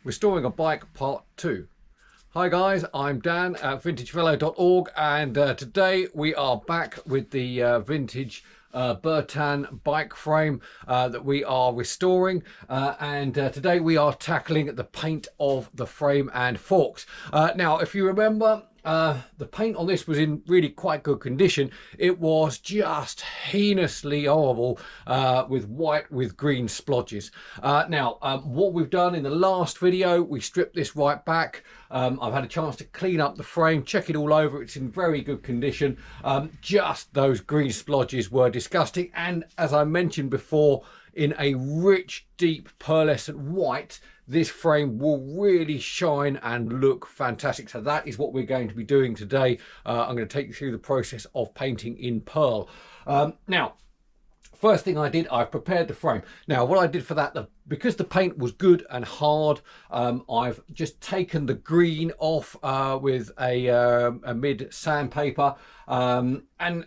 Restoring a Bike Part 2. Hi guys, I'm Dan at vintagefellow.org and today we are back with the vintage Bertin bike frame that we are restoring and today we are tackling the paint of the frame and forks. Now if you remember, the paint on this was in really quite good condition. It was just heinously horrible with white with green splodges. Now what we've done in the last video, we stripped this right back. I've had a chance to clean up the frame, check it all over. It's in very good condition. Just those green splodges were disgusting, and as I mentioned before, in a rich deep pearlescent white, this frame will really shine and look fantastic. So that is what we're going to be doing today. I'm going to take you through the process of painting in pearl. Now, first thing I did, I prepared the frame. Now what I did for that, because the paint was good and hard, I've just taken the green off with a mid sandpaper, and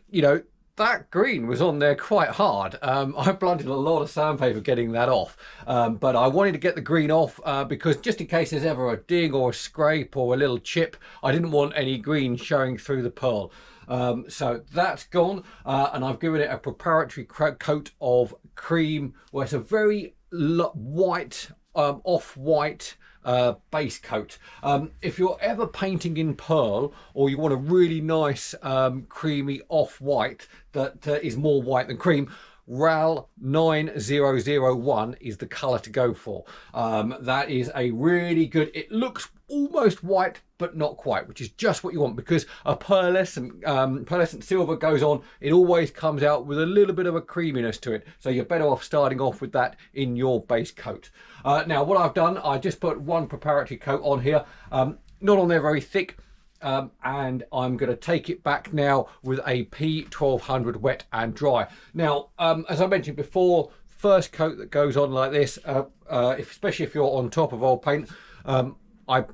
you know, that green was on there quite hard. I blunted a lot of sandpaper getting that off, but I wanted to get the green off because just in case there's ever a dig or a scrape or a little chip, I didn't want any green showing through the pearl. So that's gone, and I've given it a preparatory coat of cream, where it's a very white, off-white base coat. If you're ever painting in pearl, or you want a really nice creamy off-white that is more white than cream, RAL 9001 is the color to go for. That is a really good, it looks almost white but not quite, which is just what you want, because a pearlescent silver goes on, it always comes out with a little bit of a creaminess to it, so you're better off starting off with that in your base coat. Now what I've done, I just put one preparatory coat on here, not on there very thick, and I'm going to take it back now with a P1200 wet and dry. Now as I mentioned before, first coat that goes on like this, especially if you're on top of old paint, I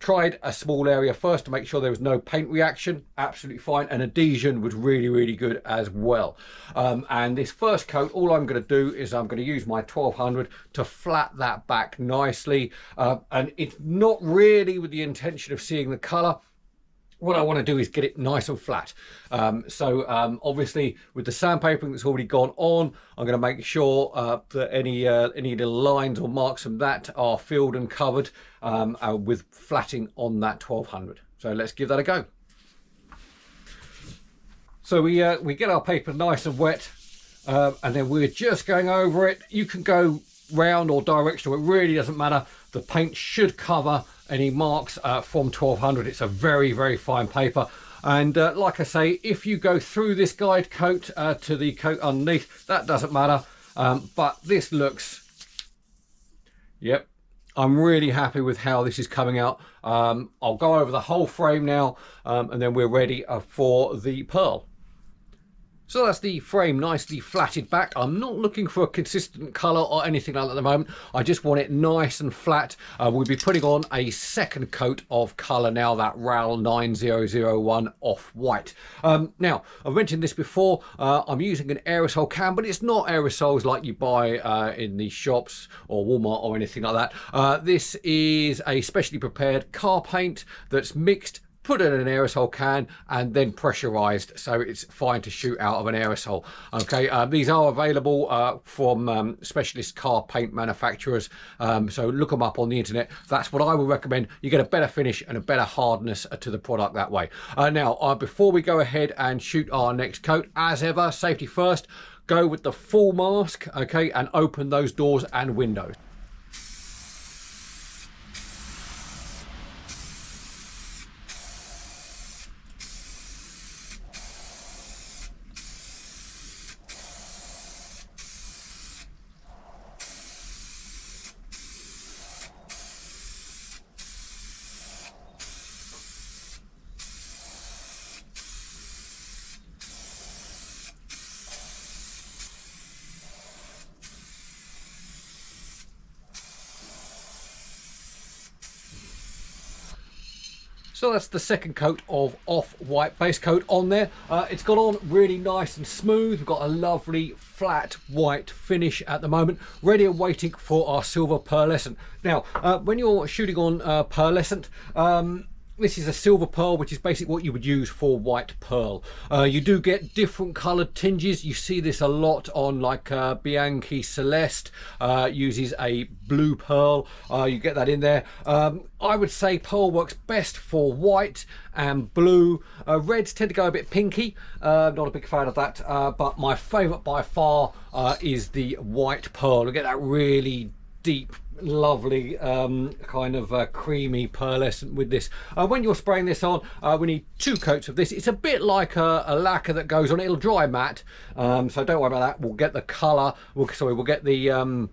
tried a small area first to make sure there was no paint reaction. Absolutely fine, and adhesion was really good as well. And this first coat, all I'm going to do is I'm going to use my 1200 to flat that back nicely, and it's not really with the intention of seeing the color. What I want to do is get it nice and flat. Obviously with the sandpapering that's already gone on, I'm going to make sure that any little lines or marks from that are filled and covered with flatting on that 1200. So let's give that a go. So we get our paper nice and wet, and then we're just going over it. You can go round or directional, it really doesn't matter. The paint should cover any marks from 1200. It's a very fine paper, and like I say, if you go through this guide coat to the coat underneath, that doesn't matter, but this looks, yep, I'm really happy with how this is coming out. I'll go over the whole frame now, and then we're ready for the pearl. So that's the frame nicely flatted back. I'm not looking for a consistent colour or anything like that at the moment. I just want it nice and flat. We'll be putting on a second coat of colour now, that RAL 9001 off-white. Now, I've mentioned this before, I'm using an aerosol can, but it's not aerosols like you buy in the shops or Walmart or anything like that. This is a specially prepared car paint that's mixed, put it in an aerosol can, and then pressurized, so it's fine to shoot out of an aerosol. Okay, these are available from specialist car paint manufacturers, so look them up on the internet. That's what I would recommend. You get a better finish and a better hardness to the product that way. Now before we go ahead and shoot our next coat, as ever, safety first, go with the full mask, okay, and open those doors and windows. So that's the second coat of off-white base coat on there. It's gone on really nice and smooth. We've got a lovely flat white finish at the moment, ready and waiting for our silver pearlescent. Now, when you're shooting on pearlescent, this is a silver pearl, which is basically what you would use for white pearl. You do get different coloured tinges. You see this a lot on like Bianchi Celeste uses a blue pearl. You get that in there. I would say pearl works best for white and blue. Reds tend to go a bit pinky. Not a big fan of that. But my favourite by far is the white pearl. You get that really deep, lovely kind of creamy pearlescent with this. When you're spraying this on, we need 2 coats of this. It's a bit like a lacquer that goes on. It'll dry matte, so don't worry about that. We'll get the colour. We'll get the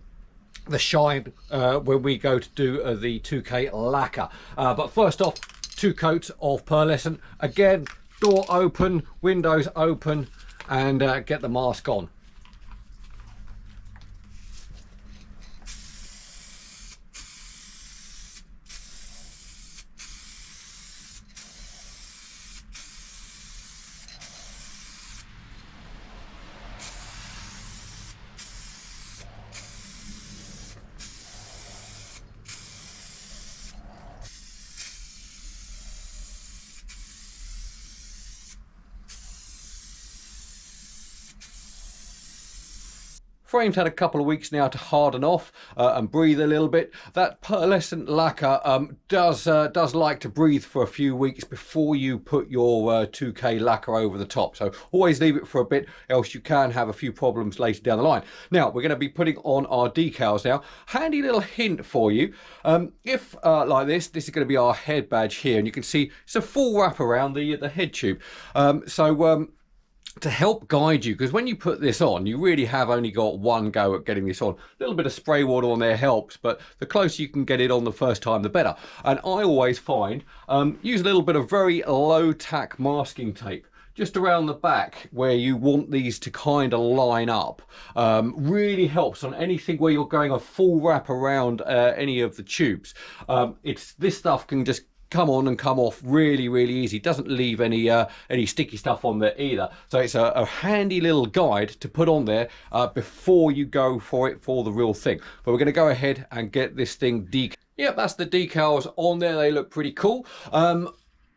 shine when we go to do the 2K lacquer. But first off, 2 coats of pearlescent. Again, door open, windows open, and get the mask on. Frame's had a couple of weeks now to harden off and breathe a little bit. That pearlescent lacquer does like to breathe for a few weeks before you put your 2K lacquer over the top. So always leave it for a bit, else you can have a few problems later down the line. Now we're going to be putting on our decals now. Handy little hint for you. If like this is going to be our head badge here, and you can see it's a full wrap around the head tube. To help guide you, because when you put this on, you really have only got one go at getting this on. A little bit of spray water on there helps, but the closer you can get it on the first time, the better. And I always find, use a little bit of very low tack masking tape just around the back where you want these to kind of line up. Really helps on anything where you're going a full wrap around any of the tubes. This stuff can just come on and come off really easy. Doesn't leave any sticky stuff on there either, so it's a handy little guide to put on there before you go for the real thing. But we're going to go ahead and get this thing decaled. Yep, that's the decals on there. They look pretty cool.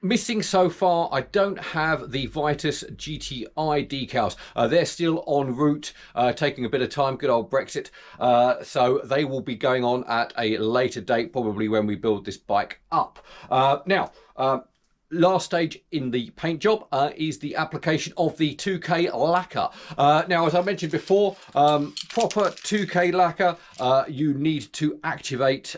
Missing so far, I don't have the Vitus GTI decals. They're still en route, taking a bit of time, good old Brexit. So they will be going on at a later date, probably when we build this bike up. Now, last stage in the paint job is the application of the 2K lacquer. Now, as I mentioned before, proper 2K lacquer, you need to activate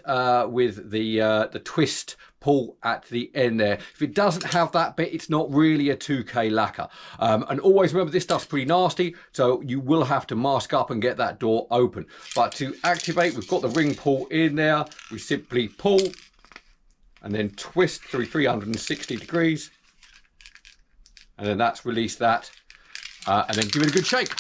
with the twist pull at the end there. If it doesn't have that bit, it's not really a 2K lacquer. And always remember, this stuff's pretty nasty, so you will have to mask up and get that door open. But to activate, we've got the ring pull in there. We simply pull and then twist through 360 degrees, and then that's released that, and then give it a good shake.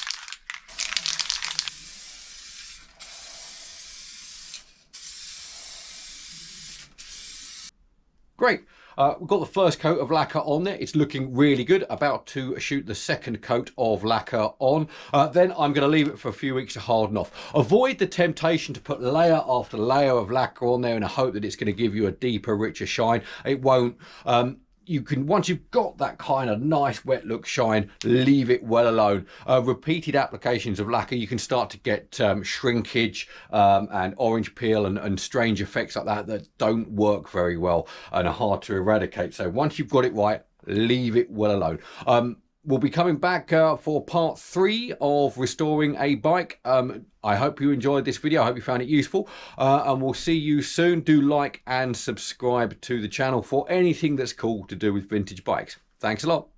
Great. We've got the first coat of lacquer on there. It's looking really good. About to shoot the second coat of lacquer on. Then I'm going to leave it for a few weeks to harden off. Avoid the temptation to put layer after layer of lacquer on there in a hope that it's going to give you a deeper, richer shine. It won't. You can, once you've got that kind of nice wet look shine, leave it well alone. Repeated applications of lacquer, you can start to get shrinkage and orange peel and strange effects like that don't work very well and are hard to eradicate. So once you've got it right, leave it well alone. We'll be coming back for part 3 of restoring a bike. I hope you enjoyed this video. I hope you found it useful, and we'll see you soon. Do like and subscribe to the channel for anything that's cool to do with vintage bikes. Thanks a lot.